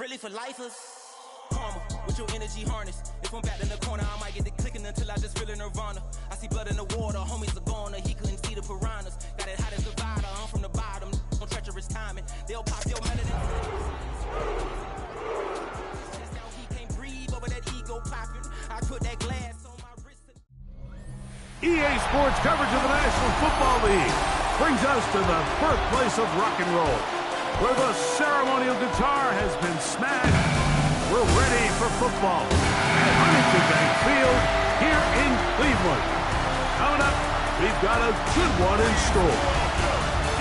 really for lifers. Karma, with your energy harness. If I'm back in the corner, I might get the clicking until I just feel a nirvana. I see blood in the water, homies are gone, he couldn't see the piranhas. Got it hot as divider, I'm from the bottom, on treacherous timing. They'll pop your melody. He can't breathe over that ego popping. I put that glass on my wrist. EA Sports coverage of the National Football League brings us to the birthplace of rock and roll, where the ceremonial guitar has been smashed. We're ready for football at Huntington Bank Field here in Cleveland. Coming up, we've got a good one in store.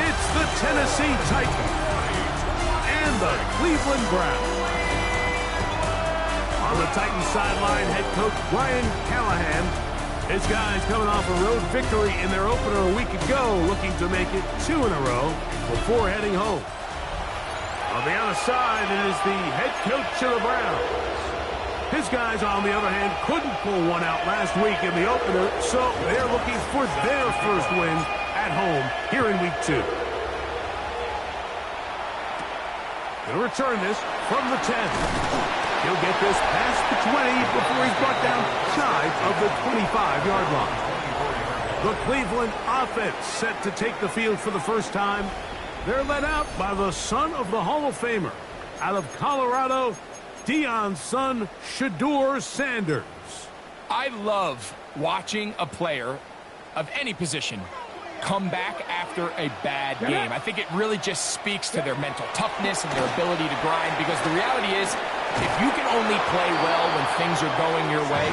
It's the Tennessee Titans and the Cleveland Browns. On the Titans sideline, head coach Brian Callahan. His guys coming off a road victory in their opener a week ago, looking to make it 2 in a row before heading home. On the other side, it is the head coach of the Browns. His guys, on the other hand, couldn't pull one out last week in the opener, so they're looking for their first win at home here in Week 2. He'll return this from the 10. He'll get this past the 20 before he's brought down shy of the 25-yard line. The Cleveland offense set to take the field for the first time. They're led out by the son of the Hall of Famer. Out of Colorado, Deion's son, Shedeur Sanders. I love watching a player of any position come back after a bad game. I think it really just speaks to their mental toughness and their ability to grind, because the reality is, if you can only play well when things are going your way,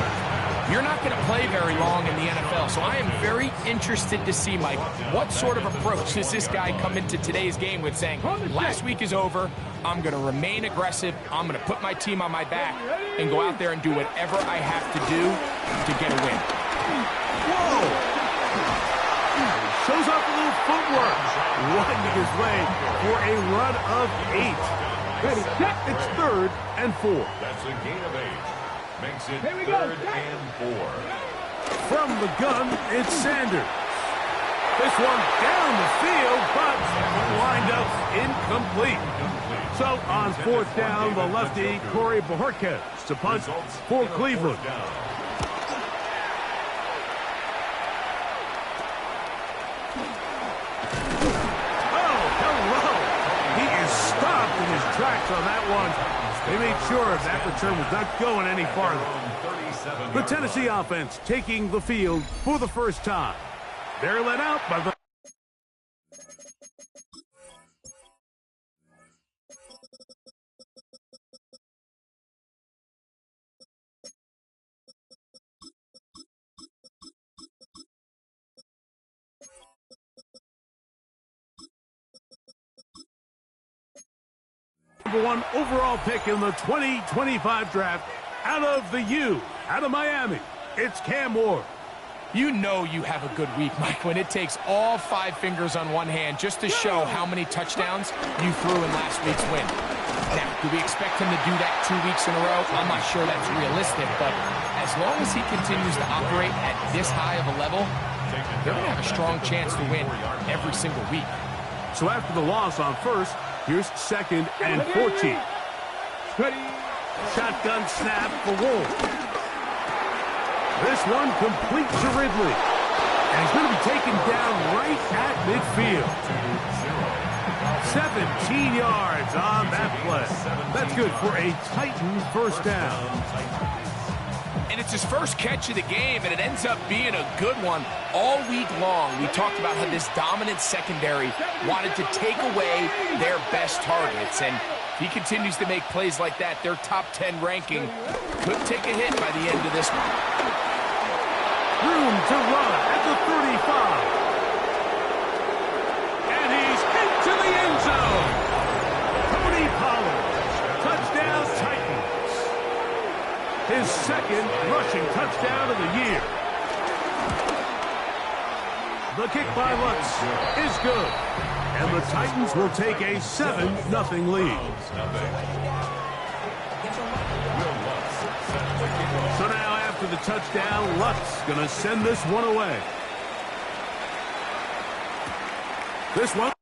you're not going to play very long in the NFL. So I am very interested to see, Mike, what sort of approach does this guy come into today's game with, saying, last week is over, I'm going to remain aggressive, I'm going to put my team on my back and go out there and do whatever I have to do to get a win. Whoa! Shows off a little footwork, winding his way for a run of 8. It's 3rd and 4. That's a gain of 8. Makes it 3rd and 4. From the gun, it's Sanders. This one down the field, but lined up incomplete. So on 4th down, the lefty Corey Bojorquez to punt for Cleveland. Oh, hello! He is stopped in his tracks on that one. They made sure that return was not going any farther. The Tennessee offense taking the field for the first time. They're led out by the... Number 1 overall pick in the 2025 draft out of the U, out of Miami. It's Cam Ward. You know you have a good week, Mike, when it takes all 5 fingers on one hand just to show how many touchdowns you threw in last week's win. Now, do we expect him to do that 2 weeks in a row? I'm not sure that's realistic, but as long as he continues to operate at this high of a level, they're going to have a strong chance to win every single week. So after the loss on 1st, here's 2nd and 14. Shotgun snap for Wolf. This one complete to Ridley. And he's going to be taken down right at midfield. 17 yards on that play. That's good for a Titans first down. And it's his first catch of the game, and it ends up being a good one. All week long, we talked about how this dominant secondary wanted to take away their best targets. And if he continues to make plays like that, their top 10 ranking could take a hit by the end of this one. Room to run at the 35. And he's into the end zone. Tony Pollard. Touchdown Titans. His 2nd rushing touchdown of the year. The kick by Lutz is good. And the Titans will take a 7-0 lead. So now after the touchdown, Lutz going to send this one away. This one.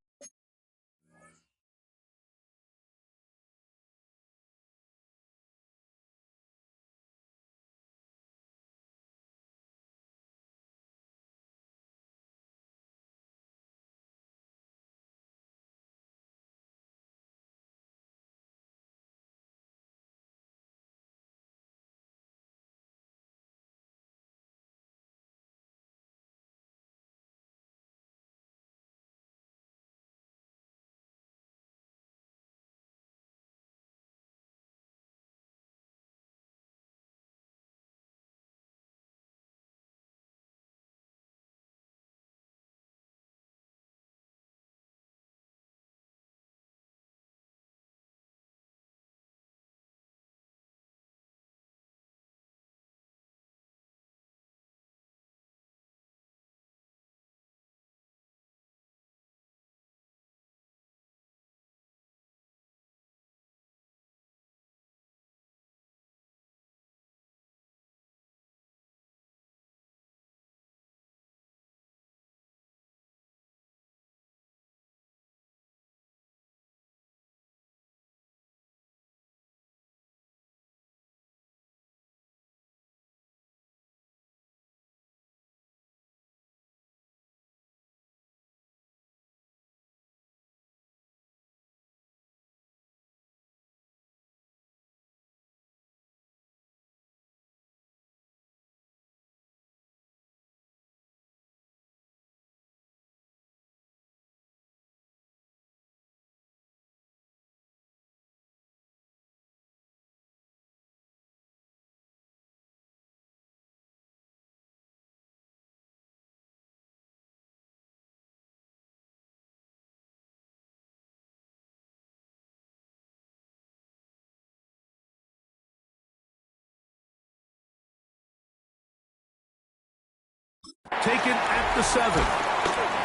Taken at the 7.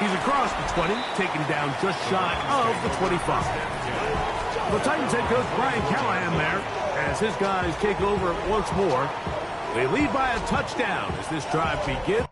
He's across the 20, taken down just shy of the 25. The Titans head coach Brian Callahan there as his guys take over once more. They lead by a touchdown as this drive begins.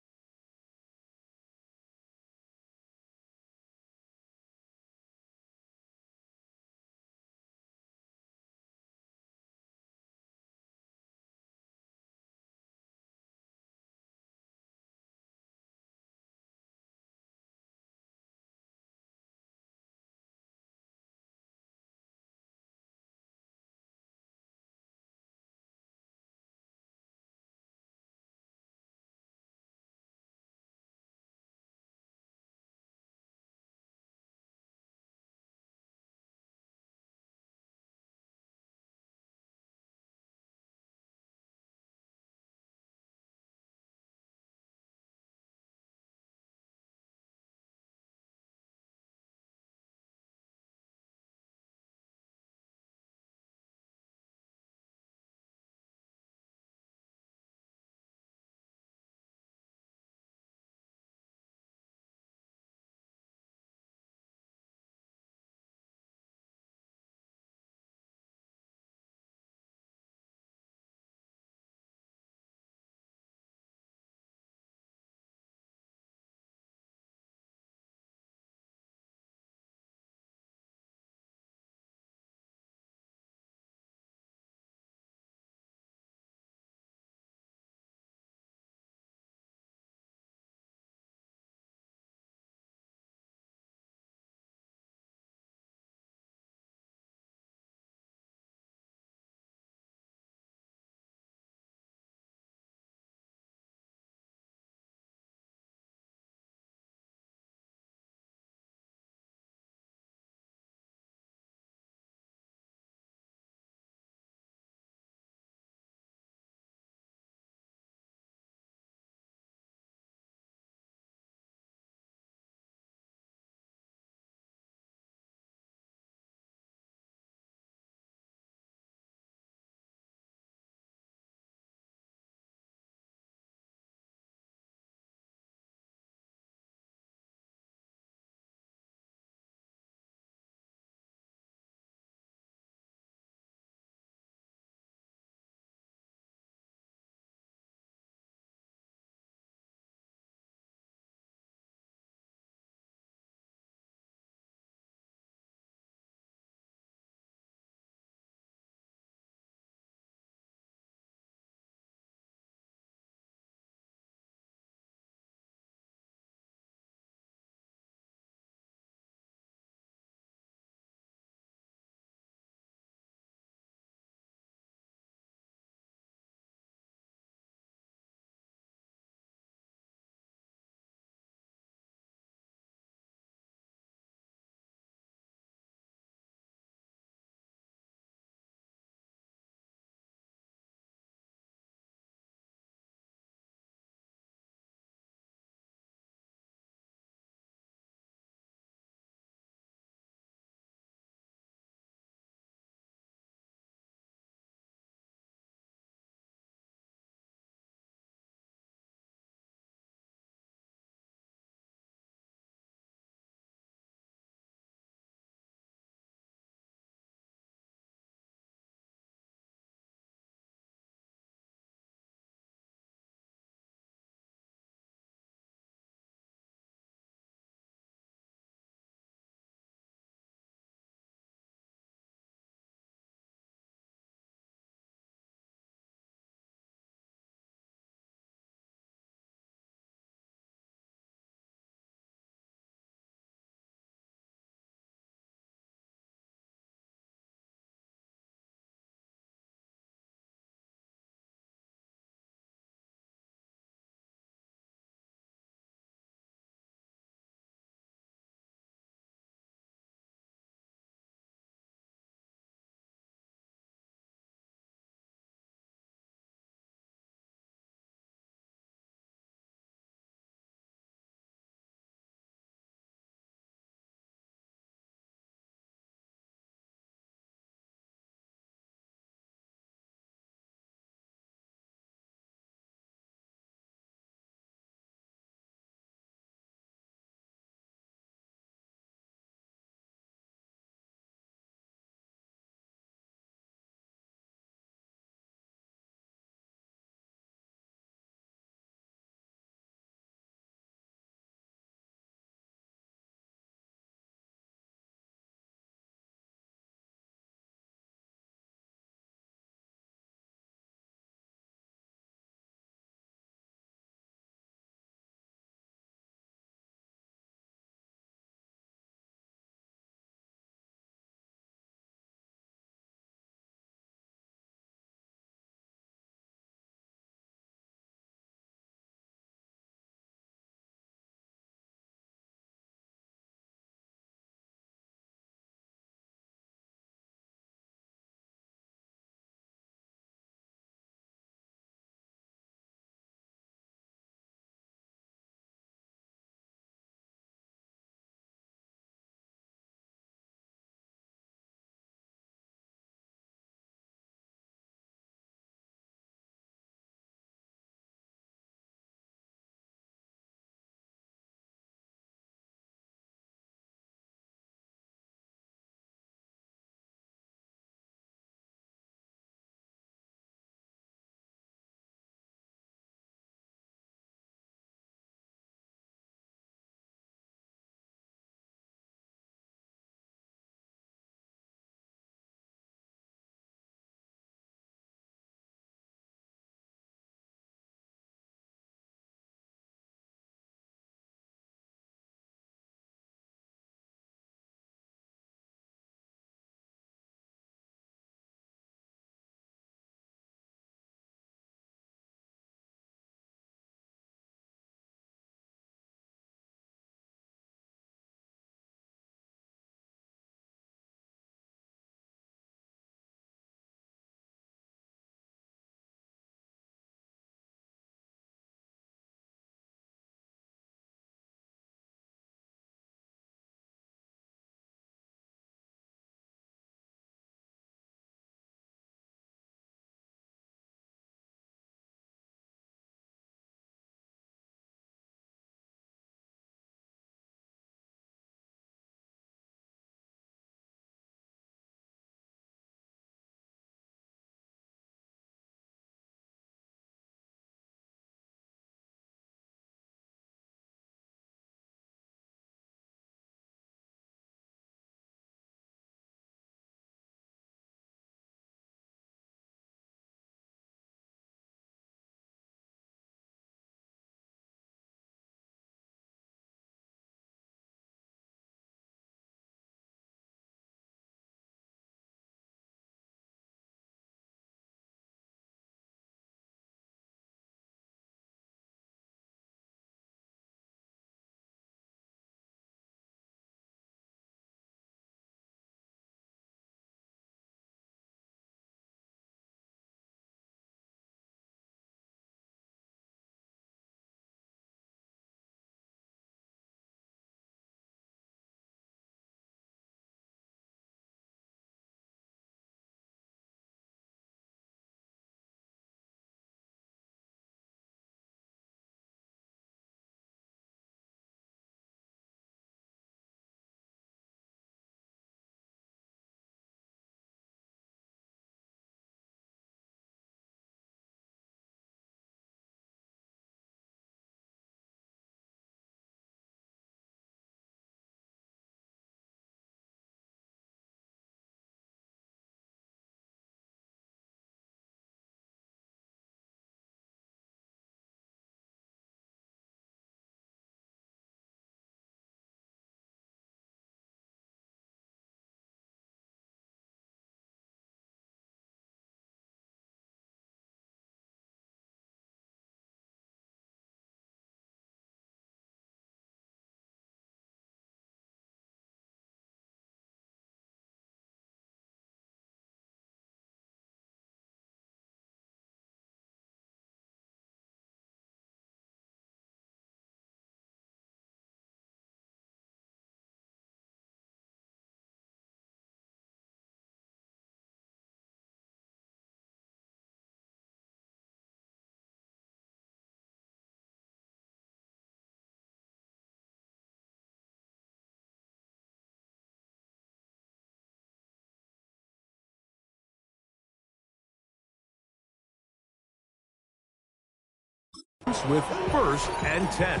with 1st and 10.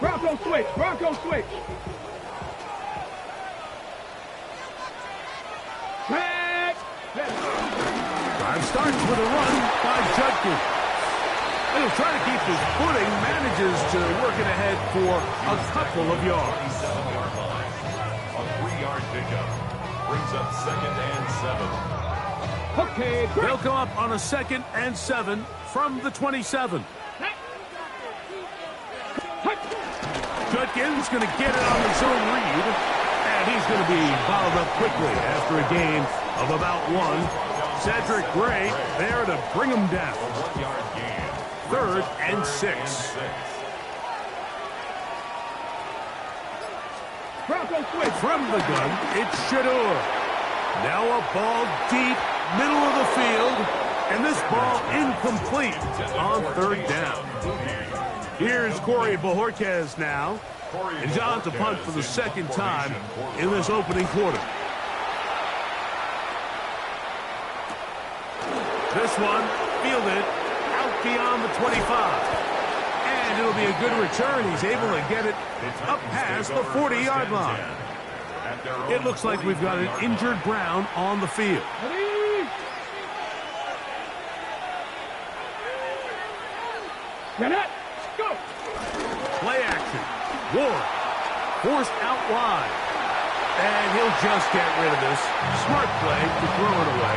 Bronco switch. Bronco switch. Drive starts with a run by Judkins. He'll try to keep his footing, manages to work it ahead for a couple of yards. 7-yard line. A 3-yard pickup. Brings up 2nd and 7. Okay, They'll come up on a 2nd and 7 from the 27. Judkins going to get it on his own read, and he's going to be bottled up quickly after a gain of about 1. Cedric Gray there to bring him down. 1-yard gain. 3rd and 6. Bronco switch. From the gun, it's Shador. Now a ball deep, middle of the field, and this ball incomplete on 3rd down. Here's Corey Bojorquez now, and John to punt for the 2nd time in this opening quarter. This one fielded out beyond the 25. And it'll be a good return. He's able to get it up past the 40-yard line. It looks like we've got an injured Brown on the field. Get it. Go. Play action. Ward forced out wide. And he'll just get rid of this. Smart play to throw it away.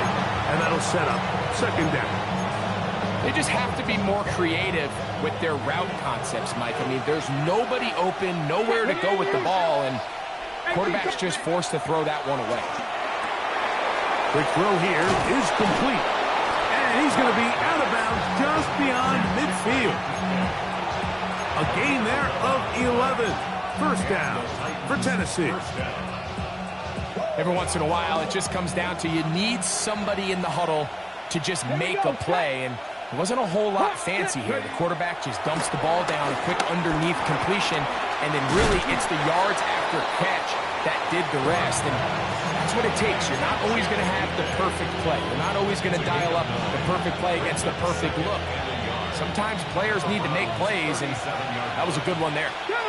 And that'll set up 2nd down. They just have to be more creative with their route concepts, Mike. I mean, there's nobody open, nowhere to go with the ball, and quarterback's just forced to throw that one away. Quick throw here is complete. And he's going to be out of bounds just beyond midfield. A gain there of 11. 1st down for Tennessee. Every once in a while, it just comes down to you need somebody in the huddle to just make a play, and it wasn't a whole lot fancy here. The quarterback just dumps the ball down, a quick underneath completion, and then really it's the yards after catch that did the rest, and that's what it takes. You're not always going to have the perfect play. You're not always going to dial up the perfect play against the perfect look. Sometimes players need to make plays, and that was a good one there. Go.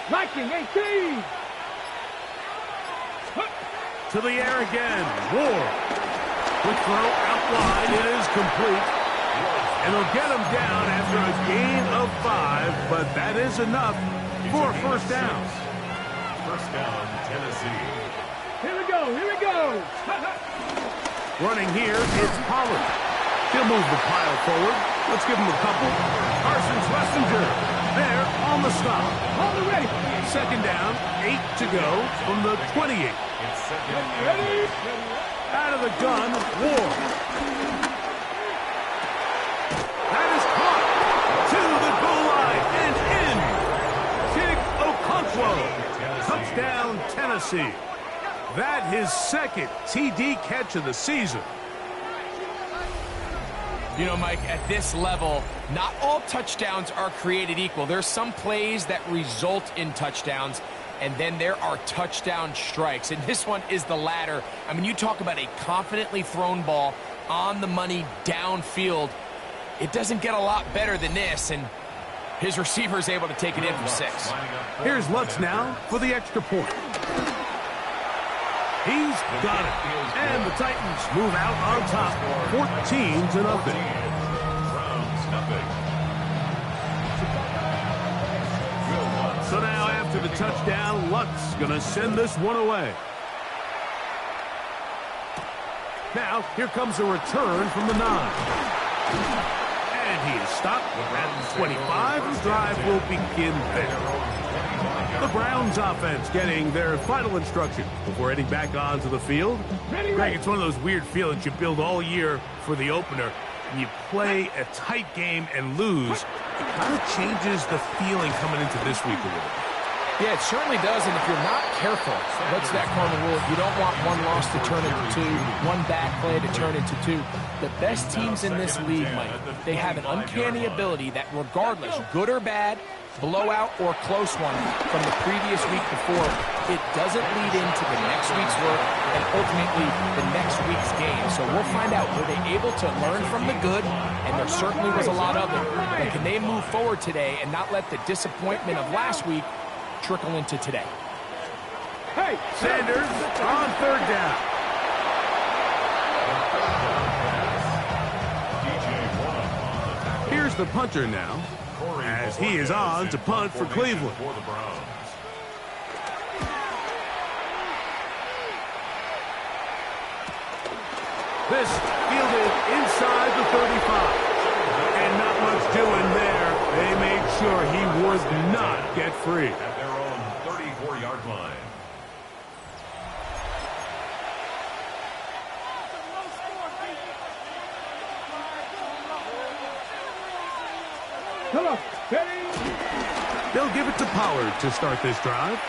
Liking 18. To the air again. Ward. Quick throw out wide. It is complete. And they'll get him down after a gain of 5, but that is enough for a 1st down. 1st down, Tennessee. Here we go. Here we go. Running here is Pollard. He'll move the pile forward. Let's give him a couple. Carson Schlesinger there on the stop. Hold it ready. 2nd down, 8 to go from the 28. It's 2nd and Ready. Out of the gun, Ward. That is caught to the goal line and in. Chig Okonkwo. Touchdown, Tennessee. That his 2nd TD catch of the season. You know, Mike, at this level, not all touchdowns are created equal. There's some plays that result in touchdowns, and then there are touchdown strikes. And this one is the latter. I mean, you talk about a confidently thrown ball on the money downfield. It doesn't get a lot better than this, and his receiver is able to take it in from 6. Here's Lutz now for the extra point. He's got it. And the Titans move out on top, 14 to nothing. Browns, nothing. So now after the touchdown, Lutz going to send this one away. Now, here comes a return from the 9. And he is stopped at 25. The drive will begin there. The Browns offense getting their final instruction before heading back onto the field. Greg, it's one of those weird feelings you build all year for the opener. And you play a tight game and lose. It kind of changes the feeling coming into this week a little bit. Yeah, it certainly does, and if you're not careful, what's that cardinal rule? You don't want one loss to turn into 2, one bad play to turn into 2. The best teams in this league, Mike, they have an uncanny ability that regardless, good or bad, blowout or close one from the previous week before, it doesn't lead into the next week's work and ultimately the next week's game. So we'll find out, were they able to learn from the good? And there certainly was a lot of it. But can they move forward today and not let the disappointment of last week trickle into today? Hey, Sanders on third down. Here's the punter now, as he is on to punt for Cleveland. This fielded inside the 35. And not much doing there. They made sure he would not get free. At their own 34-yard line. Come on, steady. They'll give it to Pollard to start this drive.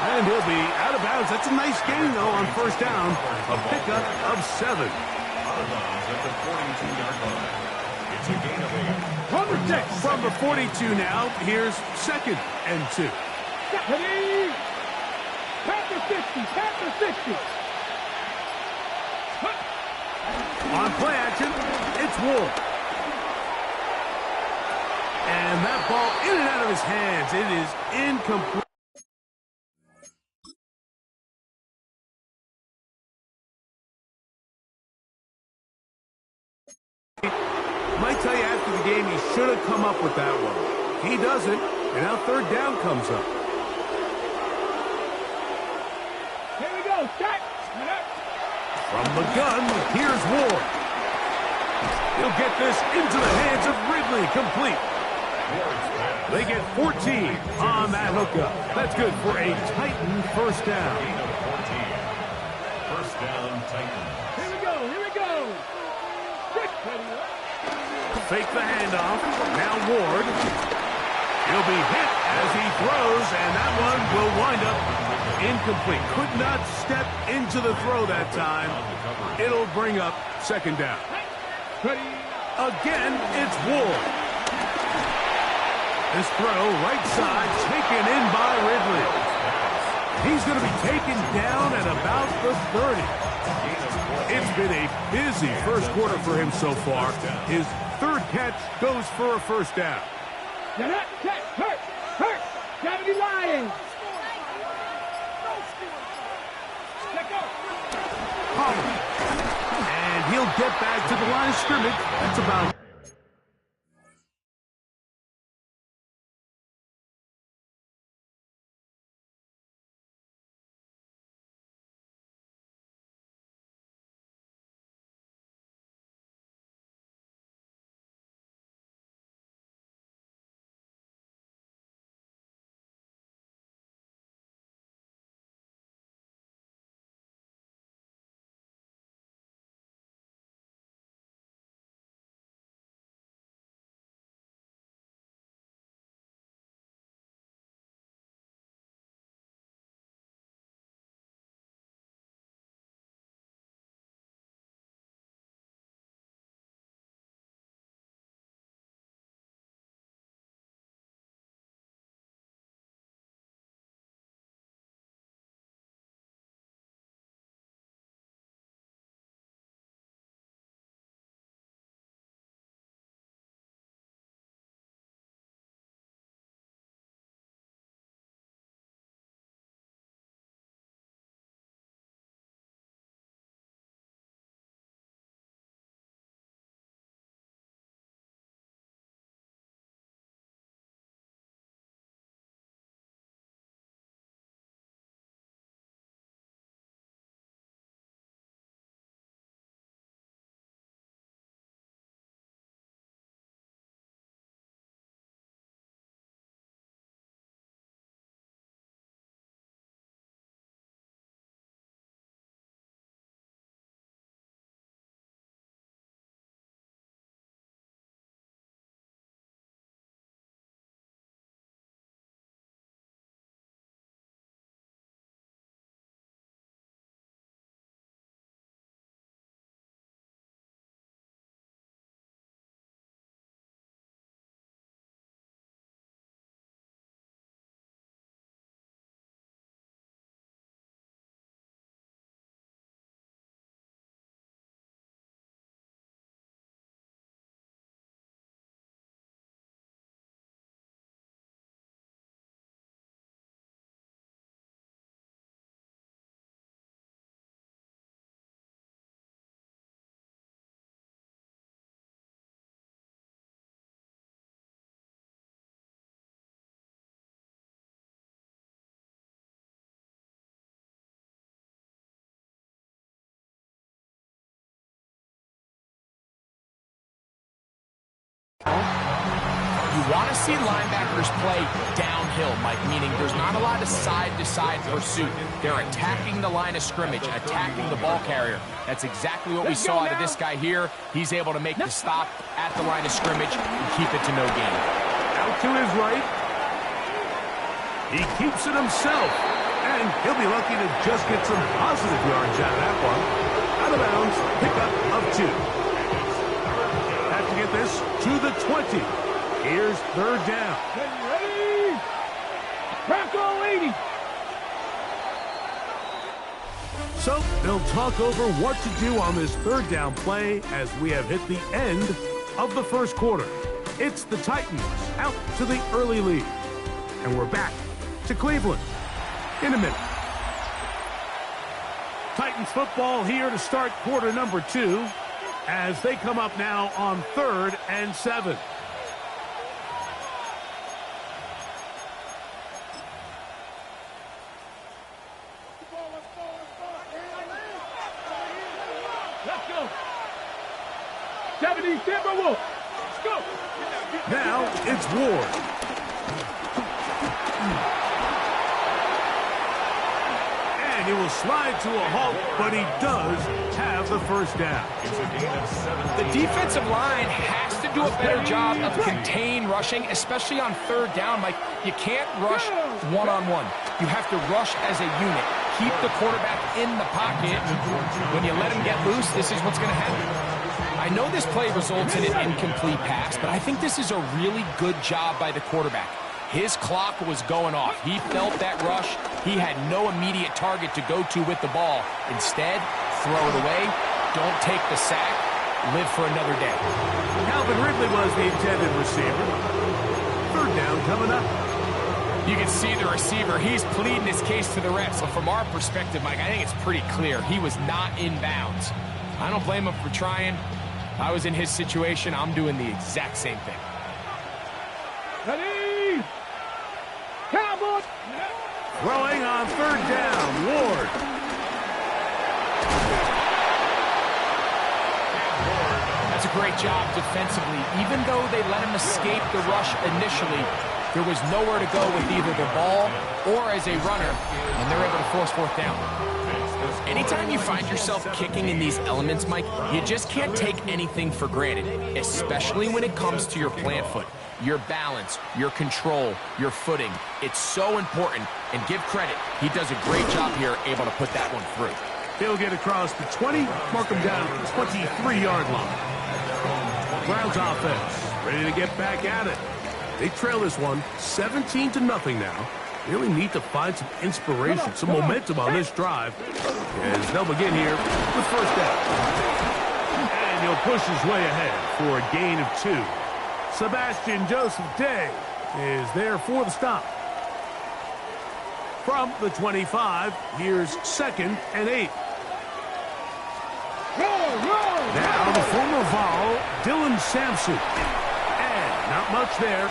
And he'll be out of bounds. That's a nice gain, though, on first down. A pickup of 7. Out of bounds at the 42-yard line. It's a gain of 8. Number 6. From the 42 now, here's 2nd and 2. Steady. Panther 50. Panther 50. On play action, it's Ward. And that ball in and out of his hands. It is incomplete. Might tell you after the game he should have come up with that one. He doesn't, and now third down comes up. Here we go. Set. From the gun, here's Ward. He'll get this into the hands of Ridley, complete. They get 14 on that hookup. That's good for a Titan first down. Gain of 14. First down, Titans. Here we go. Here we go. Fake the handoff. Now Ward. He'll be hit as he throws, and that one will wind up incomplete. Could not step into the throw that time. It'll bring up second down. Again, it's Ward. This throw, right side, taken in by Ridley. He's going to be taken down at about the 30. It's been a busy first quarter for him so far. His third catch goes for a first down. Hurt. Gotta be lying. Pollard. And he'll get back to the line of scrimmage. That's about You want to see linebackers play downhill, Mike, meaning there's not a lot of side-to-side pursuit. They're attacking the line of scrimmage, attacking the ball carrier. That's exactly what we saw out of this guy here. He's able to make the stop at the line of scrimmage and keep it to no gain. Out to his right. He keeps it himself. And he'll be lucky to just get some positive yards out of that one. Out of bounds, pickup of 2. Have to get this to the 20. Here's third down. Ready? Crack all 80. So they'll talk over what to do on this third down play as we have hit the end of the first quarter. It's the Titans out to the early lead. And we're back to Cleveland in a minute. Titans football here to start quarter number 2 as they come up now on 3rd and 7. Let's go. 70 Timberwolves. Let's go. Now it's Ward. And he will slide to a halt, but he does have the first down. The defensive line has to do a better job of contain rushing, especially on third down. Like, you can't rush one-on-one. You have to rush as a unit. Keep the quarterback in the pocket. When you let him get loose, this is what's going to happen. I know this play results in an incomplete pass, but I think this is a really good job by the quarterback. His clock was going off. He felt that rush. He had no immediate target to go to with the ball. Instead, throw it away. Don't take the sack. Live for another day. Calvin Ridley was the intended receiver. Third down coming up. You can see the receiver. He's pleading his case to the refs. So from our perspective, Mike, I think it's pretty clear. He was not in bounds. I don't blame him for trying. If I was in his situation, I'm doing the exact same thing. Ready? Cowboys. Throwing on third down, Ward. That's a great job defensively. Even though they let him escape the rush initially, there was nowhere to go with either the ball or as a runner, and they're able to force fourth down. Anytime you find yourself kicking in these elements, Mike, you just can't take anything for granted, especially when it comes to your plant foot. Your balance, your control, your footing. It's so important, and give credit. He does a great job here, able to put that one through. He'll get across the 20, mark him down at the 23-yard line. Browns offense ready to get back at it. They trail this one 17-0 now. Really need to find some inspiration, some momentum on this drive as they'll begin here with first down. And he'll push his way ahead for a gain of 2. Sebastian Joseph Day is there for the stop. From the 25, here's 2nd and 8. Now the former Vol, Dylan Sampson. And not much there.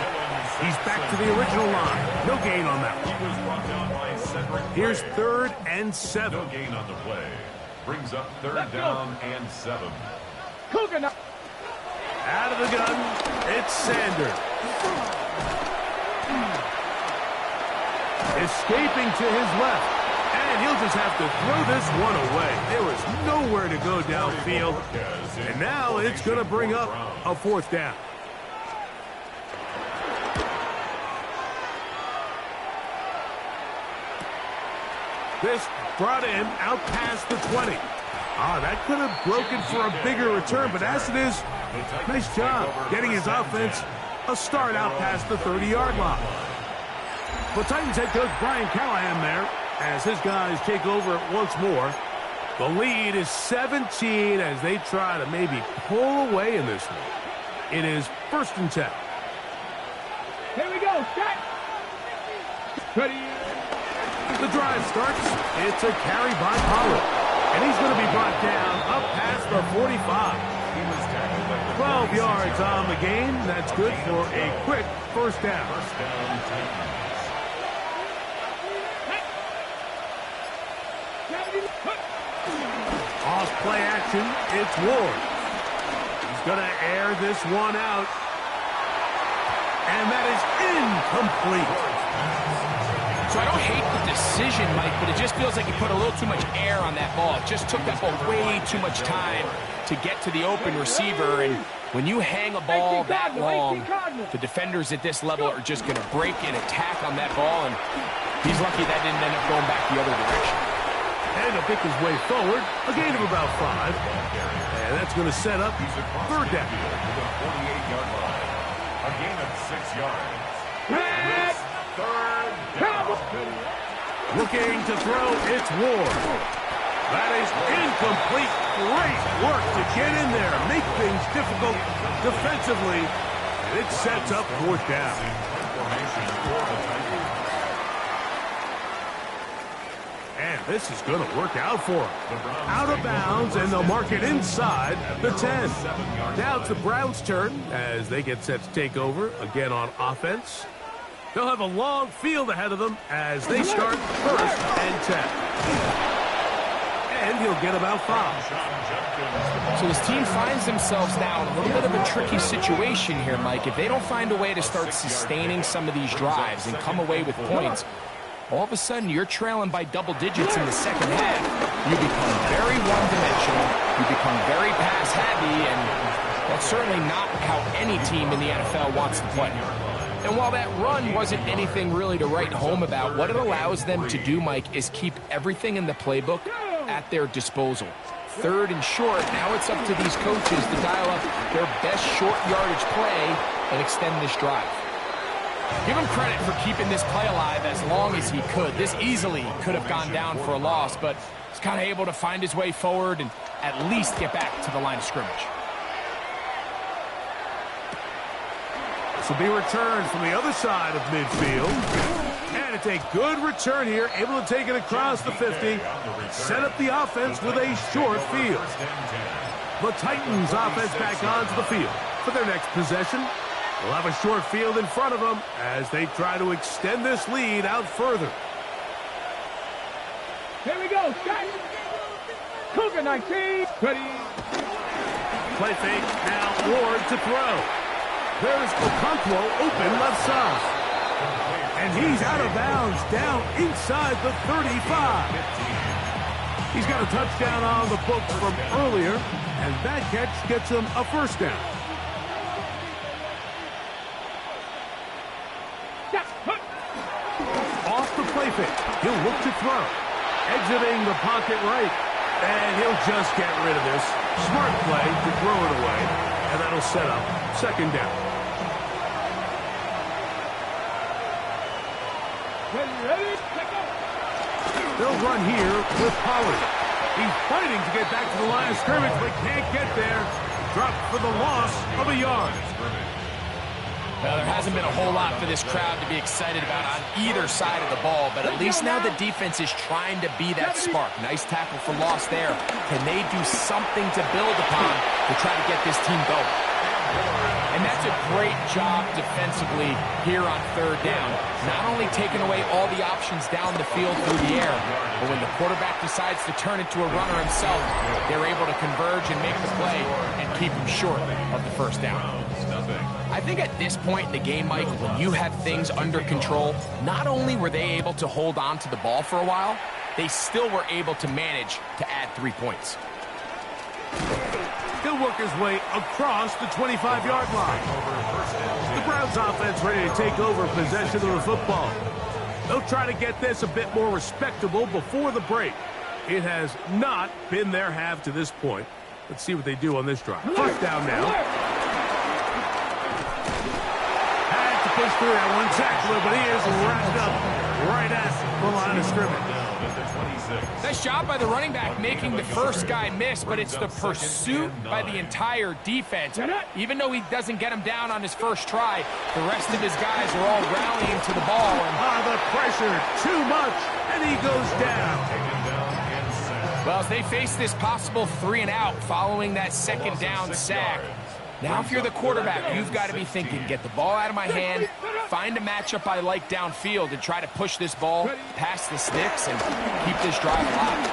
He's back to the original line. No gain on that one. Here's 3rd and 7. No gain on the play. Brings up 3rd down and 7. Coconut. Out of the gun, it's Sanders. Escaping to his left. And he'll just have to throw this one away. There was nowhere to go downfield. And now it's going to bring up a 4th down. This brought him out past the 20. That could have broken for a bigger return, but as it is, nice job getting his offense a start out past the 30-yard line. Well, Titans head coach Brian Callahan there as his guys take over once more. The lead is 17 as they try to maybe pull away in this one. It is 1st and 10. Here we go. Set. Ready. The drive starts. It's a carry by Pollard. And he's going to be brought down up past the 45. 12 yards on the game. That's good for a quick first down. Off play action. It's Ward. He's going to air this one out. And that is incomplete. So I don't hate the decision, Mike, but it just feels like he put a little too much air on that ball. It just took that ball way too much time to get to the open receiver. And when you hang a ball that long, the defenders at this level are just going to break and attack on that ball. And he's lucky that didn't end up going back the other direction. And he'll pick his way forward, a gain of about 5. And that's going to set up third down. To the 48-yard line. A gain of 6 yards. Third down. Looking to throw, it's Ward. That is incomplete. Great work to get in there, make things difficult defensively, and it sets up fourth down. And this is going to work out for them. Out of bounds, and they'll mark it inside the 10. Now it's the Browns' turn as they get set to take over again on offense. They'll have a long field ahead of them as they start first and 10. And he'll get about 5. So this team finds themselves now in a little bit of a tricky situation here, Mike. If they don't find a way to start sustaining some of these drives and come away with points, all of a sudden you're trailing by double digits in the second half. You become very one-dimensional. You become very pass-heavy, and that's certainly not how any team in the NFL wants to play. And while that run wasn't anything really to write home about, what it allows them to do, Mike, is keep everything in the playbook at their disposal. Third and short, now it's up to these coaches to dial up their best short yardage play and extend this drive. Give him credit for keeping this play alive as long as he could. This easily could have gone down for a loss, but he's kind of able to find his way forward and at least get back to the line of scrimmage. This will be returned from the other side of midfield. And it's a good return here, able to take it across the 50, set up the offense with a short field. The Titans offense back onto the field for their next possession. They'll have a short field in front of them as they try to extend this lead out further. Here we go, Scott. Cougar 19. Ready. Play fake, now Ward to throw. There's Okonkwo open left side. And he's out of bounds down inside the 35. He's got a touchdown on the books from earlier, and that catch gets him a first down. Off the play fake, he'll look to throw. Exiting the pocket right, and he'll just get rid of this. Smart play to throw it away, and that'll set up second down. Ready? They'll run here with Pollard. He's fighting to get back to the line of scrimmage, but can't get there. Dropped for the loss of a yard. Well, there hasn't been a whole lot for this crowd to be excited about on either side of the ball, but at least now the defense is trying to be that spark. Nice tackle for loss there. Can they do something to build upon to try to get this team going? And that's a great job defensively here on third down. Not only taking away all the options down the field through the air, but when the quarterback decides to turn it to a runner himself, they're able to converge and make the play and keep him short of the first down. I think at this point in the game, Mike, when you have things under control, not only were they able to hold on to the ball for a while, they still were able to manage to add 3 points. He'll work his way across the 25-yard line. The Browns offense ready to take over possession of the football. They'll try to get this a bit more respectable before the break. It has not been their half to this point. Let's see what they do on this drive. First down now. Push through that one tackler, but he is wrapped up right at the line of scrimmage. Nice job by the running back making the first guy miss, but it's the pursuit by the entire defense. Even though he doesn't get him down on his first try, the rest of his guys are all rallying to the ball. And the pressure, too much, and he goes down. Well, as they face this possible 3 and out following that second down sack, now, if you're the quarterback, you've got to be thinking, get the ball out of my hand, find a matchup I like downfield, and try to push this ball past the sticks and keep this drive alive.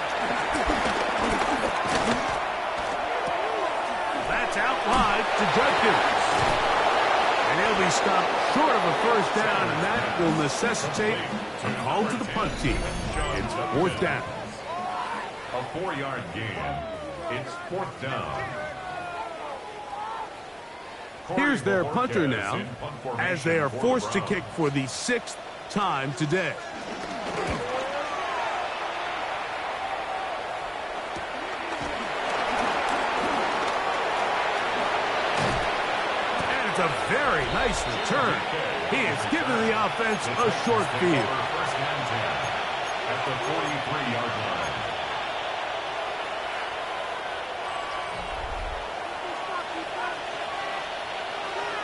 That's out wide to Judkins. And he'll be stopped short of a first down, and that will necessitate a call to the punt team. It's fourth down. A 4-yard gain. It's fourth down. Here's their punter now, as they are forced to kick for the 6th time today. And it's a very nice return. He has given the offense a short field. First and 10 at the 43-yard line.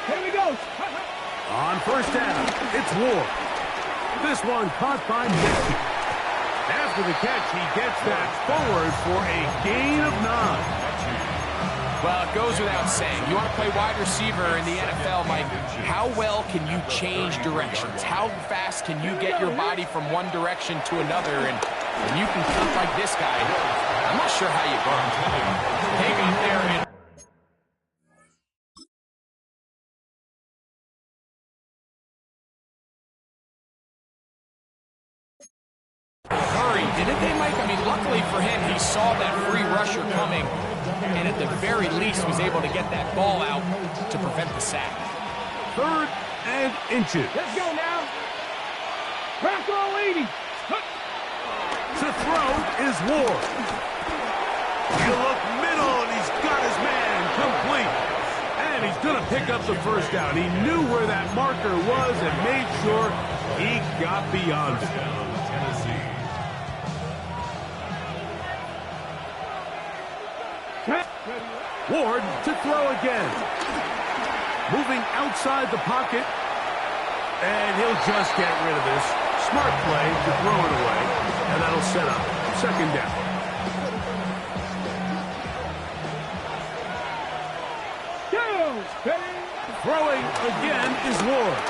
Here we go. On first down, it's Ward. This one caught by Mickey. After the catch, he gets that forward for a gain of 9. Well, it goes without saying. You want to play wide receiver in the NFL, Mike, how well can you change directions? How fast can you get your body from one direction to another? And when you can cut like this guy, I'm not sure how you go. Hang up there and hurry, didn't they, Mike? I mean, luckily for him, he saw that free rusher coming, and at the very least was able to get that ball out to prevent the sack. 3rd and inches. Let's go now. Crack all 80. To throw is Ward. He'll look middle, and he's got his man complete. And he's going to pick up the first down. He knew where that marker was and made sure he got beyond it. Tennessee. Ward to throw again. Moving outside the pocket. And he'll just get rid of this. Smart play to throw it away. And that'll set up 2nd down. Throwing again is Ward.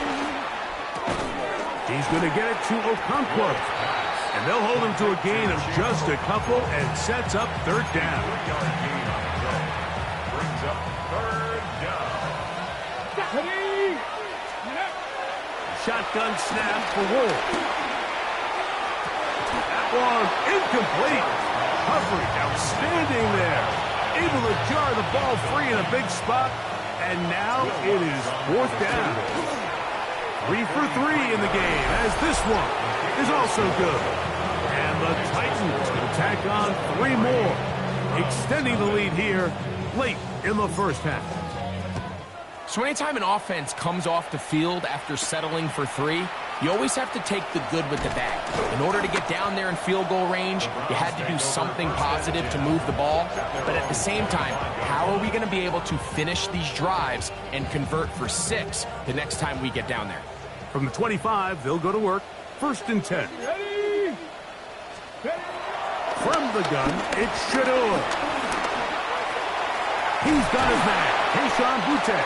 He's going to get it to Okonkwo. And they'll hold him to a gain of just a couple and sets up 3rd down. Brings up 3rd down. Shotgun snap for Ward. That one incomplete. Coverage outstanding there. Able to jar the ball free in a big spot. And now it is 4th down. 3 for 3 in the game, as this one is also good. And the Titans will tack on 3 more, extending the lead here late in the first half. So anytime an offense comes off the field after settling for 3, you always have to take the good with the bad. In order to get down there in field goal range, you had to do something positive to move the ball. But at the same time, how are we going to be able to finish these drives and convert for 6 the next time we get down there? From the 25, they'll go to work. 1st and 10. From the gun, it's Shador. He's got his man, Keyshawn Boutte.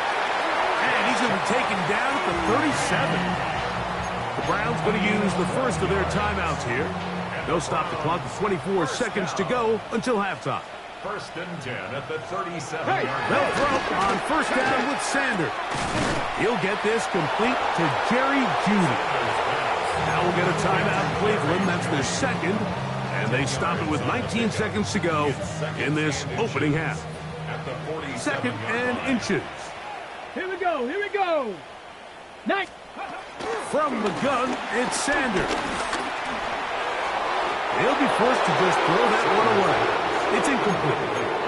And he's going to be taken down at the 37. The Browns going to use the first of their timeouts here. They'll stop the clock with 24 seconds to go until halftime. 1st and 10 at the 37-yard line. They'll throw on first down with Sanders. He'll get this complete to Jerry Jeudy. Now we'll get a timeout, Cleveland. That's their 2nd. And they stop it with 19 seconds to go in this opening half. 2nd and inches. Here we go. Here we go. Nice. From the gun, it's Sanders. He'll be forced to just throw that one away. It's incomplete.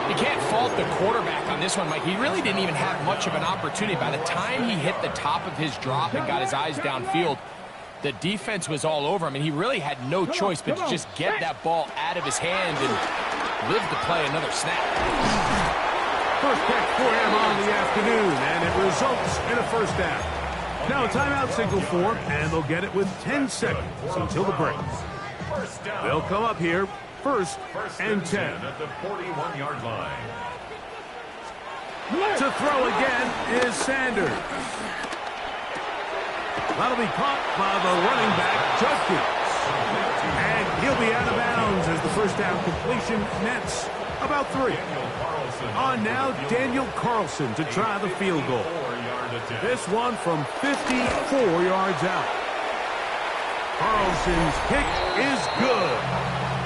You can't fault the quarterback on this one, Mike. He really didn't even have much of an opportunity. By the time he hit the top of his drop and got his eyes downfield, the defense was all over him, and he really had no choice but to just get that ball out of his hand and live to play another snap. First catch for him on the afternoon, and it results in a first down. Now a timeout signal for him, and they'll get it with 10 seconds until the break. They'll come up here, 1st and 10. At the 41-yard line. To throw again is Sanders. That'll be caught by the running back, Judkins. And he'll be out of bounds as the first down completion nets About 3. On now, Daniel Carlson to try the field goal. This one from 54 yards out. Carlson's kick is good.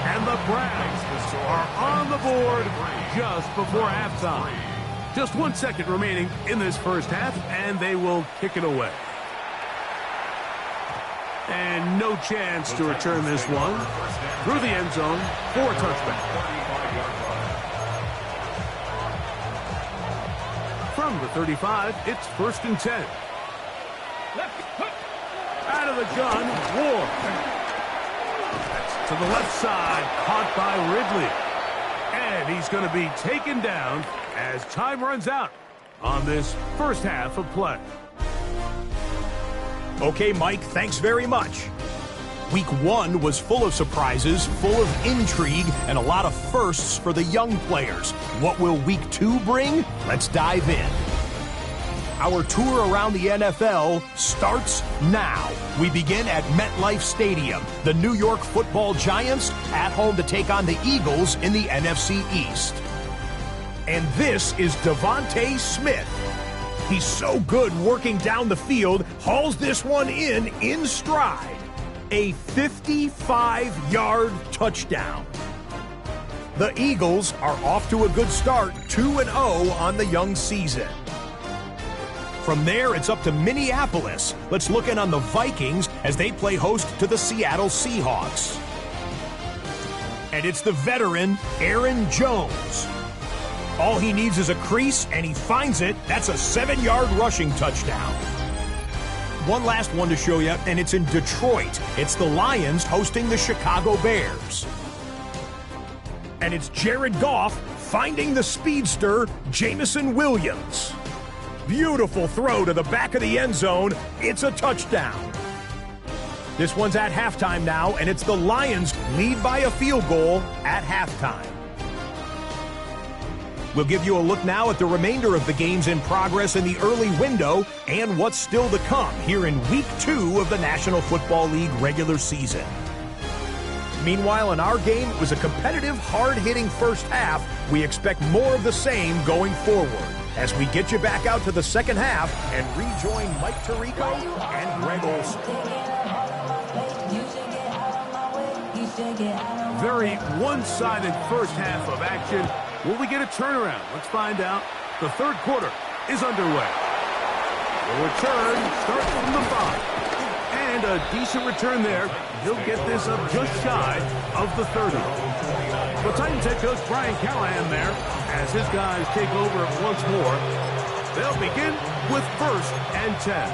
And the Browns are on the board just before halftime. Just 1 second remaining in this first half, and they will kick it away. And no chance to return this one. Through the end zone for a touchback. From the 35, it's 1st and 10. Out of the gun, Ward. That's to the left side, caught by Ridley. And he's going to be taken down as time runs out on this first half of play. Okay, Mike, thanks very much. Week 1 was full of surprises, full of intrigue, and a lot of firsts for the young players. What will Week 2 bring? Let's dive in. Our tour around the NFL starts now. We begin at MetLife Stadium. The New York Football Giants at home to take on the Eagles in the NFC East. And this is Devontae Smith. He's so good working down the field, hauls this one in stride. A 55-yard touchdown. The Eagles are off to a good start, 2-0 on the young season. From there, it's up to Minneapolis. Let's look in on the Vikings as they play host to the Seattle Seahawks. And it's the veteran, Aaron Jones. All he needs is a crease, and he finds it. That's a 7-yard rushing touchdown. One last one to show you, and it's in Detroit. It's the Lions hosting the Chicago Bears. And it's Jared Goff finding the speedster, Jameson Williams. Beautiful throw to the back of the end zone. It's a touchdown. This one's at halftime now, and it's the Lions lead by a field goal at halftime. We'll give you a look now at the remainder of the games in progress in the early window and what's still to come here in Week 2 of the National Football League regular season. Meanwhile, in our game, it was a competitive, hard-hitting first half. We expect more of the same going forward as we get you back out to the second half and rejoin Mike Tirico and Greg Olson. Very one-sided first half of action. Will we get a turnaround? Let's find out. The third quarter is underway. The return starts from the 5. And a decent return there. He'll get this up just shy of the 30. The Titans head coach Brian Callahan there as his guys take over once more. They'll begin with 1st and 10.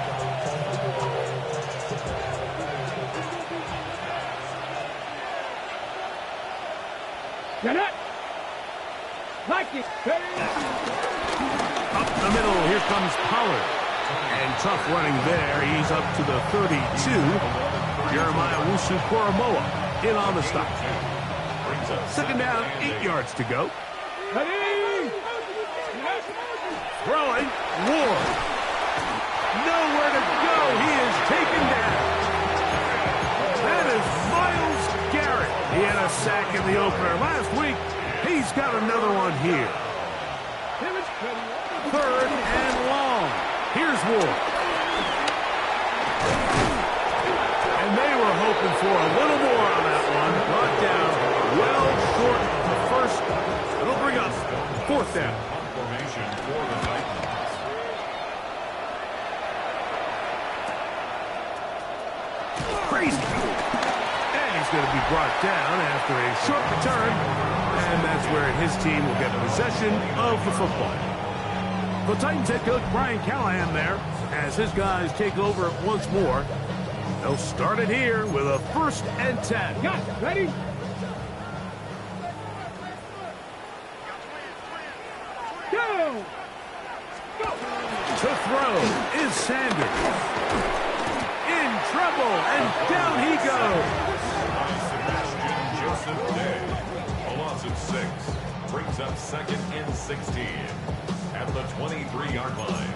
Get it! Like it! Up the middle, here comes Pollard. And tough running there. He's up to the 32. Jeremiah Wusu-Koramoah in on the stop. Second down, 8 yards to go. Ready! Throwing, Ward. Nowhere to go. He is taken down. That is Myles Garrett. He had a sack in the opener last week. He's got another one here. 3rd and long. Here's Ward. And they were hoping for a little more on that one. Brought down well short of the first. It'll bring us 4th down. Formation for the Titans. Crazy. And he's going to be brought down after a short return. And that's where his team will get possession of the football. The Titans head coach Brian Callahan there as his guys take over once more. They'll start it here with a 1st and 10. Got it. Ready? Go! To throw is Sanders. In trouble, and down he goes. Sebastian Joseph Day. A loss of 6. Brings up 2nd and 16. At the 23-yard line.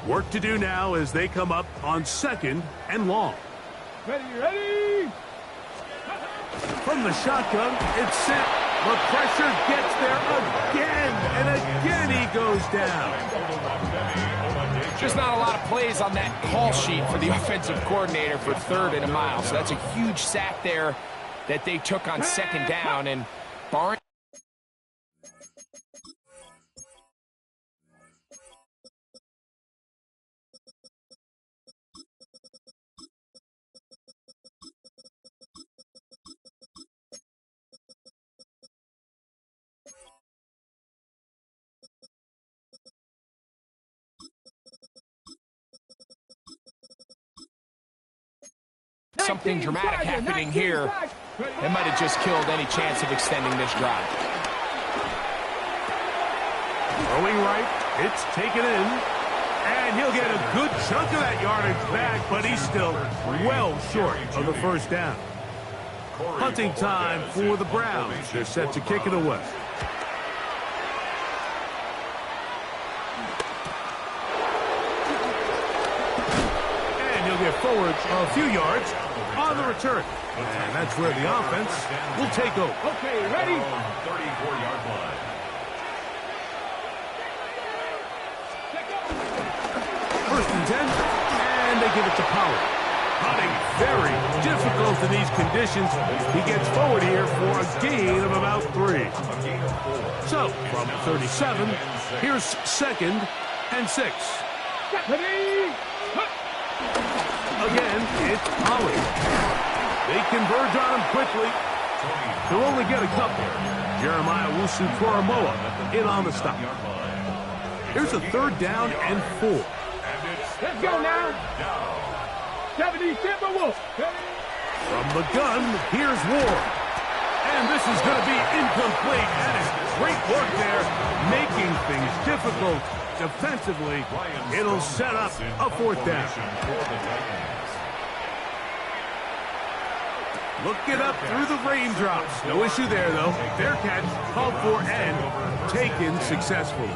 Work to do now as they come up on 2nd and long. Ready, ready! From the shotgun, it's sent. The pressure gets there again, and again he goes down. Just not a lot of plays on that call sheet for the offensive coordinator for 3rd and a mile. So that's a huge sack there that they took on 2nd down, and barring something dramatic happening here, it might have just killed any chance of extending this drive. Throwing right, it's taken in, and he'll get a good chunk of that yardage back, but he's still well short of the 1st down. Punting time for the Browns. They're set to kick it away. And he'll get forward a few yards on the return. And that's where the offense will take over. Okay, ready? 34-yard line. First and 10, and they give it to Pollard. Hunting very difficult in these conditions. He gets forward here for a gain of about 3. So, from 37, here's 2nd and 6. Again, it's Pollard. They converge on him quickly. They'll only get a couple. Jeremiah Wusu-Koromoa in on the stop. Here's a 3rd down and 4. Let's go now. 70 Timberwolves. From the gun, here's Ward. And this is going to be incomplete. That is great work there, making things difficult defensively. It'll set up a 4th down. Looking up through the raindrops. No issue there, though. Their catch called for and taken successfully.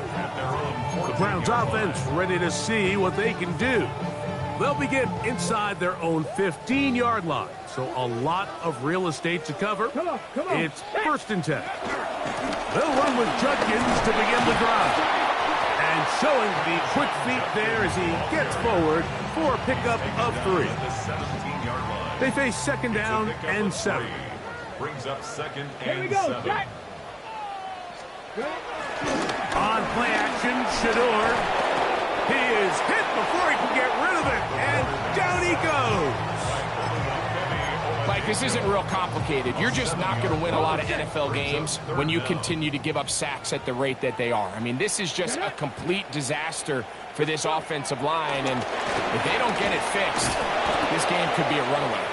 The Browns offense ready to see what they can do. They'll begin inside their own 15-yard line. So a lot of real estate to cover. Come on. It's 1st and 10. They'll run with Judkins to begin the drive. And showing the quick feet there as he gets forward for a pickup of 3. They face 2nd down and 7. Brings up 2nd Here we and go. 7. Jack. On play action, Shador. He is hit before he can get rid of it, and down he goes. Mike, this isn't real complicated. You're just not going to win a lot of NFL games when you continue to give up sacks at the rate that they are. I mean, this is just a complete disaster for this offensive line, and if they don't get it fixed, this game could be a runaway.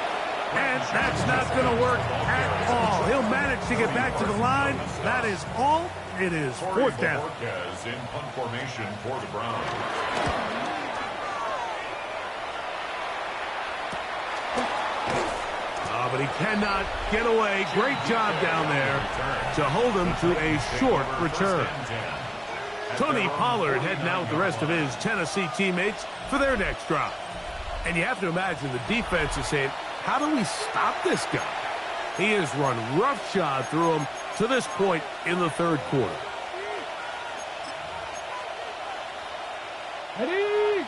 And that's not going to work at all. He'll manage to get back to the line. That is all. It is 4th down. In punt formation for the Browns. But he cannot get away. Great job down there to hold him to a short return. Tony Pollard heading out with the rest of his Tennessee teammates for their next drive. And you have to imagine the defense is saying, how do we stop this guy? He has run roughshod through him to this point in the 3rd quarter. Ready?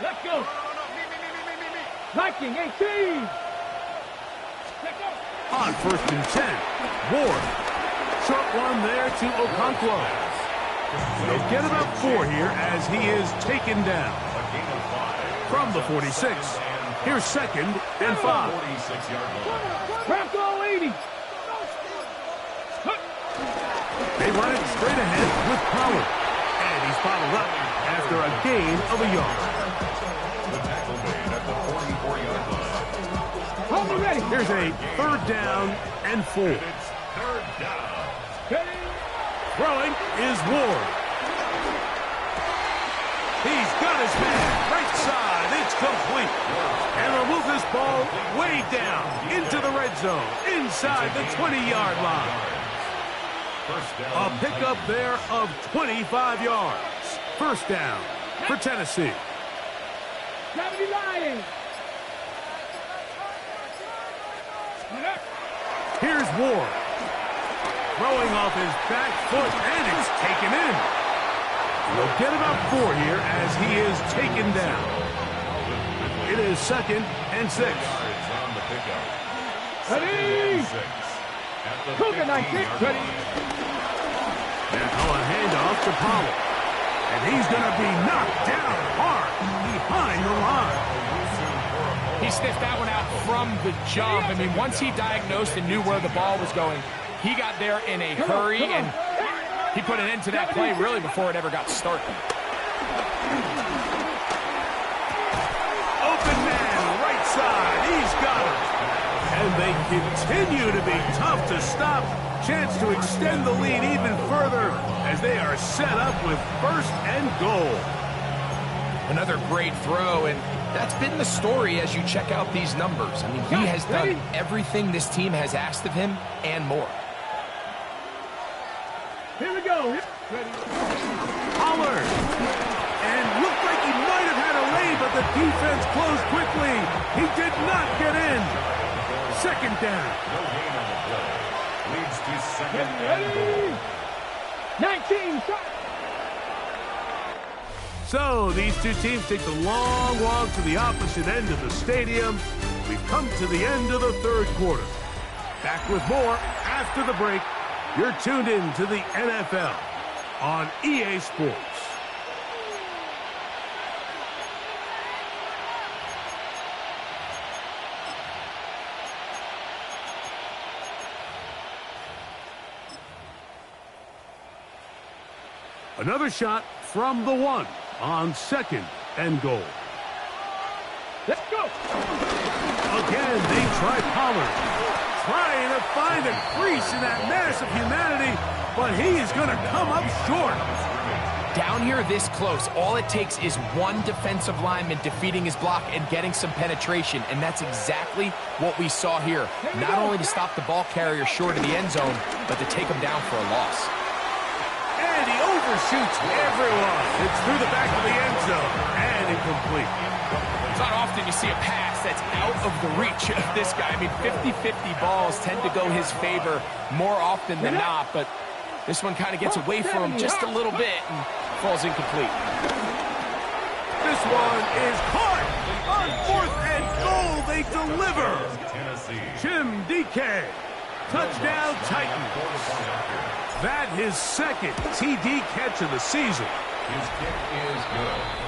Let's go. Viking 18. Let's go. On 1st and 10, Ward. Short one there to Okonkwo. They'll get about 4 here as he is taken down. From the 46, here's 2nd and 5. Bronco 80. They run it straight ahead with Pollard. And he's bottled up after a gain of a yard. The tackle made at the 44-yard line. Hold me ready. Here's a 3rd down and 4. It's 3rd down. Ready? Throwing is Ward. He's got his man right side. It's complete. And will move this ball way down into the red zone inside the 20-yard line. A pickup there of 25 yards. 1st down for Tennessee. 70 Lions. Ward. Throwing off his back foot, and it's taken in. He'll get about 4 here as he is taken down. It is 2nd and 6. Ready? Cougar 19. Ready? Now a handoff to Pollard. And he's going to be knocked down hard behind the line. He sniffed that one out from the jump. I mean, once he diagnosed and knew where the ball was going, he got there in a hurry, and he put an end to that play really before it ever got started. Open man, right side. He's got it. And they continue to be tough to stop. Chance to extend the lead even further as they are set up with 1st and goal. Another great throw, and that's been the story as you check out these numbers. I mean, he has done everything this team has asked of him and more. Here we go. Ready? Pollard. And looked like he might have had a lead, but the defense closed quickly. He did not get in. 2nd down. No gain on the play. Leads to 2nd and Ready? 19. Shot. So these two teams take the long walk to the opposite end of the stadium. We've come to the end of the 3rd quarter. Back with more after the break. You're tuned in to the NFL on EA Sports. Another shot from the 1 on 2nd and goal. Let's go. Again, they try Pollard. Trying to find a crease in that mass of humanity, but he is going to come up short. Down here this close, all it takes is one defensive lineman defeating his block and getting some penetration, and that's exactly what we saw here. Not only to stop the ball carrier short of the end zone, but to take him down for a loss. And he overshoots everyone. It's through the back of the end zone, and incomplete. It's not often you see a pass that's out of the reach of this guy. I mean, 50-50 balls tend to go his favor more often than not, but this one kind of gets away from him just a little bit and falls incomplete. This one is caught. On 4th and goal, they deliver. Jim DK. Touchdown Titans. That his 2nd TD catch of the season. His kick is good.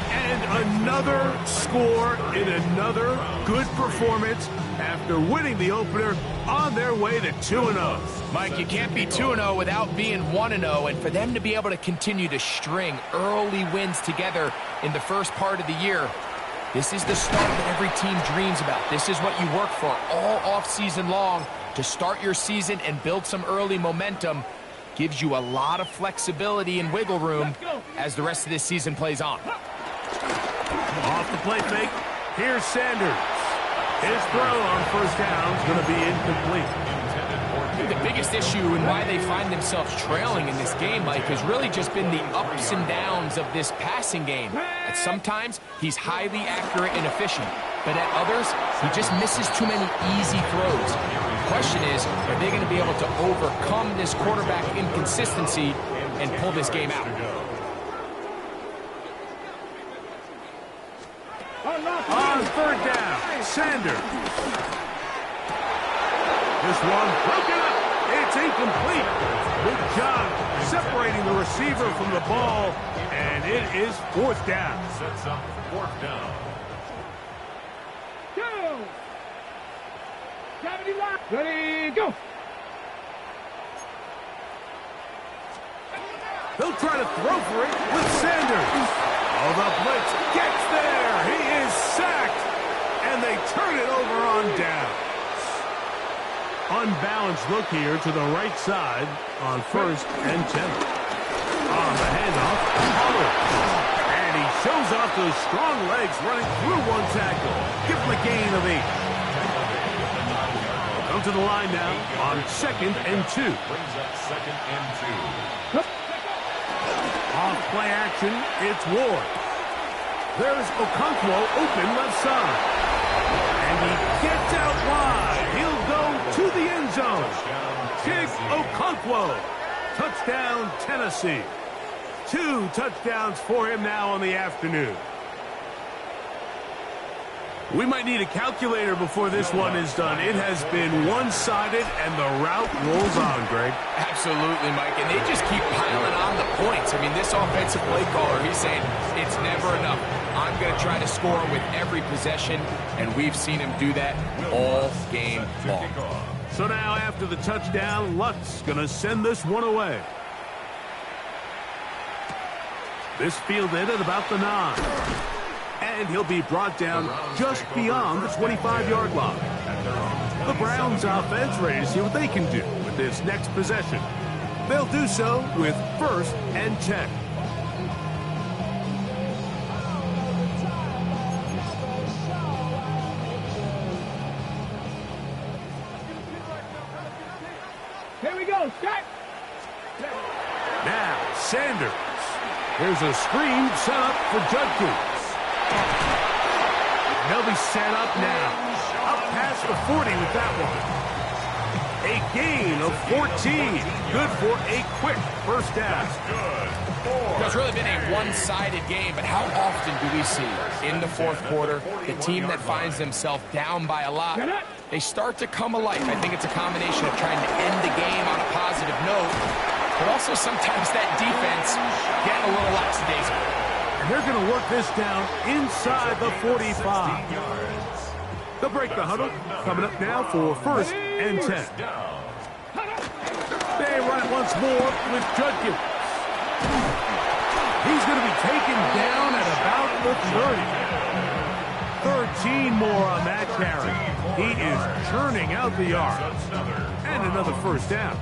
And another score in another good performance after winning the opener on their way to 2-0. Mike, you can't be 2-0 without being 1-0, and for them to be able to continue to string early wins together in the first part of the year, this is the start that every team dreams about. This is what you work for all offseason long to start your season and build some early momentum. Gives you a lot of flexibility and wiggle room as the rest of this season plays on. Off the play fake. Here's Sanders. His throw on 1st down is going to be incomplete. The biggest issue and why they find themselves trailing in this game, Mike, has really just been the ups and downs of this passing game. At sometimes, he's highly accurate and efficient, but at others, he just misses too many easy throws. The question is, are they going to be able to overcome this quarterback inconsistency and pull this game out? On 3rd down, Sanders. This one broken up. It's incomplete. Good job separating the receiver from the ball, and it is 4th down. Sets up 4th down. Go. Gravity lock. Ready, go. They'll try to throw for it with Sanders. Oh, the blitz gets there. He is sacked, and they turn it over on down. Unbalanced look here to the right side on 1st and 10. On the handoff, Pollard. And he shows off those strong legs running through one tackle. Give him a gain of 8. Come to the line now on 2nd and 2. Brings up 2nd and 2. Off play action, it's Ward. There's Okonkwo open left side. And he gets out wide. He'll go to the end zone. Chig Okonkwo. Touchdown, Tennessee. 2 touchdowns for him now on the afternoon. We might need a calculator before this one is done. It has been one-sided, and the route rolls on, Greg. Absolutely, Mike, and they just keep piling on the points. I mean, this offensive play caller, he's saying it's never enough. I'm going to try to score with every possession, and we've seen him do that all game long. So now, after the touchdown, Luck's going to send this one away. This fielded at about the 9. And he'll be brought down just beyond the 25-yard line. The Browns offense ready to see what they can do with this next possession. They'll do so with 1st and 10. Here we go, start. Now, Sanders. Here's a screen set up for Judkins. They'll be set up now. Up past the 40 with that one. A gain of 14. Good for a quick first down. It's really been a one-sided game, but how often do we see in the fourth quarter the team that finds themselves down by a lot, they start to come alive? I think it's a combination of trying to end the game on a positive note, but also sometimes that defense getting a little lackadaisical. And they're going to work this down inside the 45. They'll break the huddle. Coming up now for 1st and 10. They run it once more with Judkins. He's going to be taken down at about the 30. 13 more on that carry. He is churning out the yards. And another first down.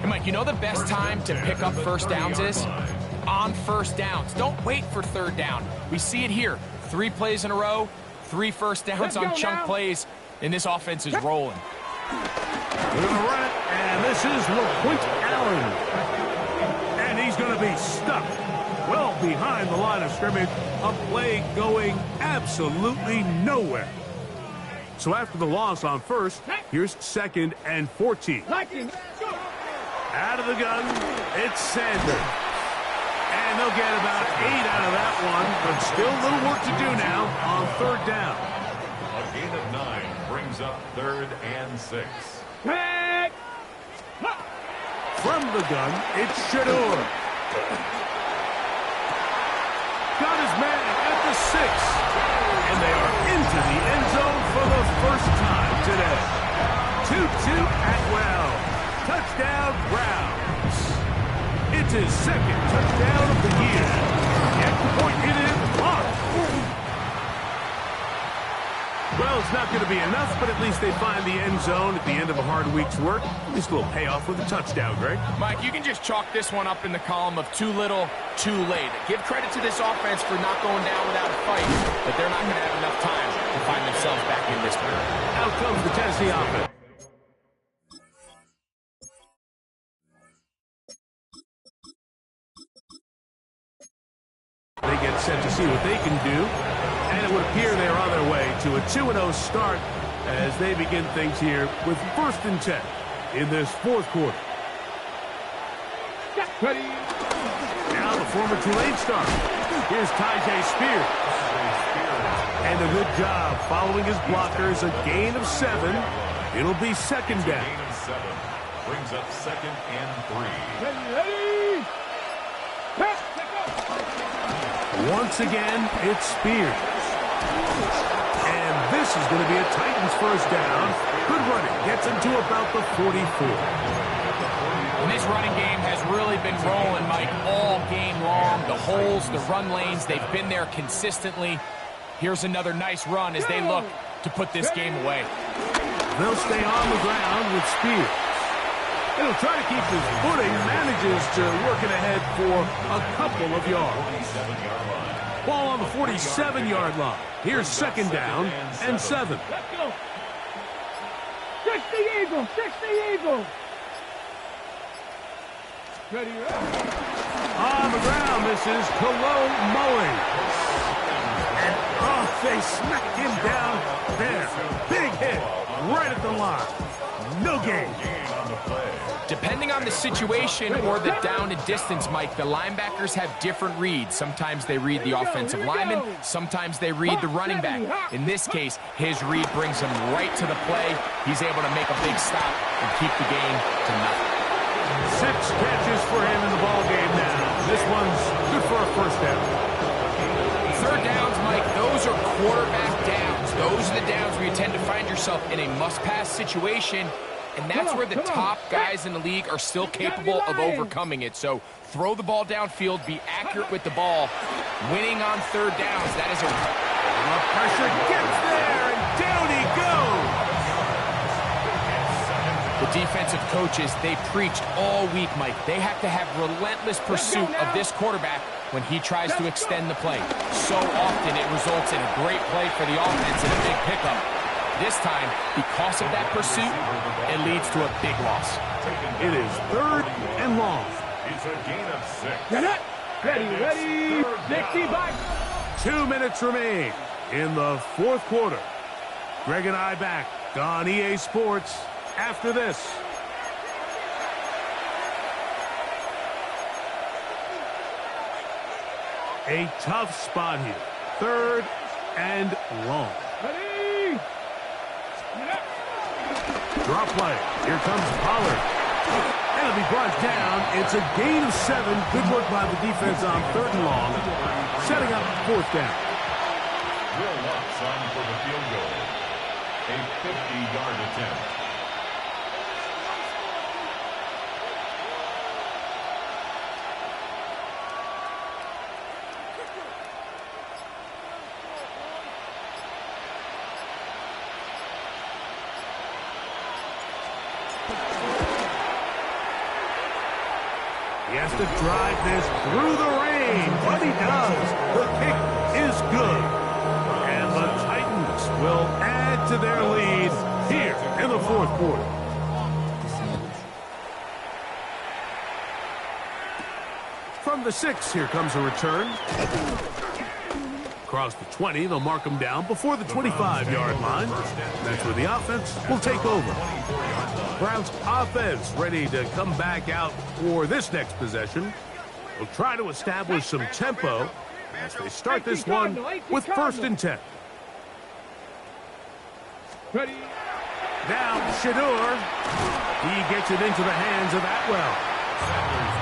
And Mike, you know the best time to pick up first downs is? On first downs. Don't wait for 3rd down. We see it here. 3 plays in a row, 3 first downs on chunk plays, and this offense is rolling. They're going to run it, and this is LaQuint Allen. And he's going to be stuck well behind the line of scrimmage. A play going absolutely nowhere. So after the loss on 1st, here's 2nd and 14. Out of the gun, it's Sanders. And they'll get about 8 out of that one, but still a little work to do now on 3rd down. A gain of 9 brings up 3rd and 6. From the gun, it's Shador. Got his man at the 6. And they are into the end zone for the first time today. 2-2 Atwell. Touchdown Browns. It's his 2nd touchdown of the year. Extra point hit in blocked. Well, it's not going to be enough, but at least they find the end zone at the end of a hard week's work. At least a little payoff with a touchdown, Greg. Mike, you can just chalk this one up in the column of too little, too late. Give credit to this offense for not going down without a fight, but they're not going to have enough time to find themselves back in this one. Out comes the Tennessee offense. They get set to see what they can do, and it would appear they're on their way to a 2-0 start as they begin things here with 1st and 10 in this 4th quarter. Now the former Tulane star. Here's Tyjae Spears. And a good job following his blockers, a gain of 7. It'll be 2nd down. Gain of 7 brings up 2nd and 3. Once again, it's Spears. And this is going to be a Titans first down. Good running. Gets him to about the 44. And this running game has really been rolling, Mike, all game long. The holes, the run lanes, they've been there consistently. Here's another nice run as they look to put this game away. They'll stay on the ground with Spears. He'll try to keep his footing, manages to work it ahead for a couple of yards. Ball on the 47-yard line. Here's 2nd down and 7. Let's go. 60 Eagles, 60 Eagles. Ready, On the ground, this is Cologne Mulling. And They smacked him down there. Big hit right at the line. No gain. Depending on the situation or the down and distance, Mike, the linebackers have different reads. Sometimes they read the offensive lineman, sometimes they read the running back. In this case, his read brings him right to the play. He's able to make a big stop and keep the game to nothing. 6 catches for him in the ball game now. This one's good for a first down. Third downs, Mike, those are quarterback downs. Those are the downs where you tend to find yourself in a must-pass situation. And that's where the top guys in the league are still capable of overcoming it. So throw the ball downfield, be accurate with the ball. Winning on third downs, that is a... The pressure gets there, and down he goes. The defensive coaches, they preached all week, Mike. They have to have relentless pursuit of this quarterback when he tries to extend the play. So often it results in a great play for the offense and a big pickup. This time, because of that pursuit, it leads to a big loss. It is 3rd and long. It's a gain of 6. Get it. Ready. 65. 2 minutes remain in the 4th quarter. Greg and I back on EA Sports after this. A tough spot here. 3rd and long. Ready. Drop play. Here comes Pollard. And it'll be brought down. It's a gain of 7. Good work by the defense on 3rd and long. Setting up 4th down. Will Lutz on for the field goal. A 50-yard attempt. He has to drive this through the rain, but he does. The kick is good. And the Titans will add to their lead here in the 4th quarter. From the 6, here comes a return. Across the 20, they'll mark him down before the 25-yard line. That's where the offense will take over. Browns offense ready to come back out for this next possession. They'll try to establish some tempo as they start this one with 1st and 10. Ready. Now Shador. He gets it into the hands of Atwell.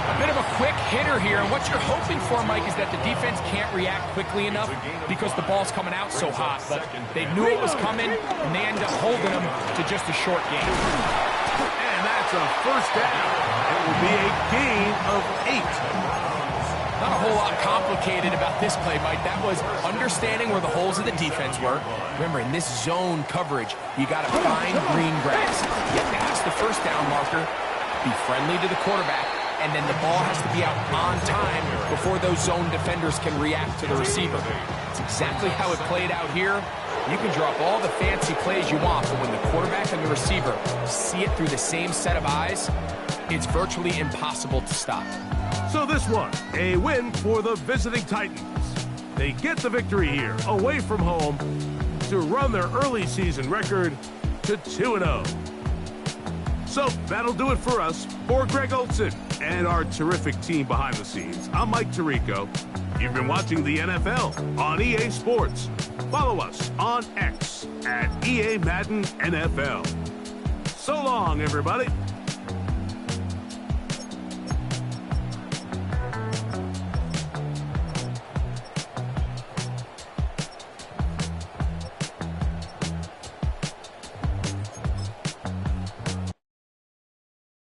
A bit of a quick hitter here, and what you're hoping for, Mike, is that the defense can't react quickly enough because the ball's coming out so hot. But they knew it was coming, and they end up holding them to just a short game. And that's a first down. It will be a gain of 8. Not a whole lot complicated about this play, Mike. That was understanding where the holes of the defense were. Remember, in this zone coverage, you got to find green grass. Get past the first down marker, be friendly to the quarterback, and then the ball has to be out on time before those zone defenders can react to the receiver. It's exactly how it played out here. You can drop all the fancy plays you want, but when the quarterback and the receiver see it through the same set of eyes, it's virtually impossible to stop. So this one, a win for the visiting Titans. They get the victory here, away from home, to run their early season record to 2-0. So that'll do it for us. For Greg Olson and our terrific team behind the scenes, I'm Mike Tirico. You've been watching the NFL on EA Sports. Follow us on X at EA Madden NFL. So long, everybody.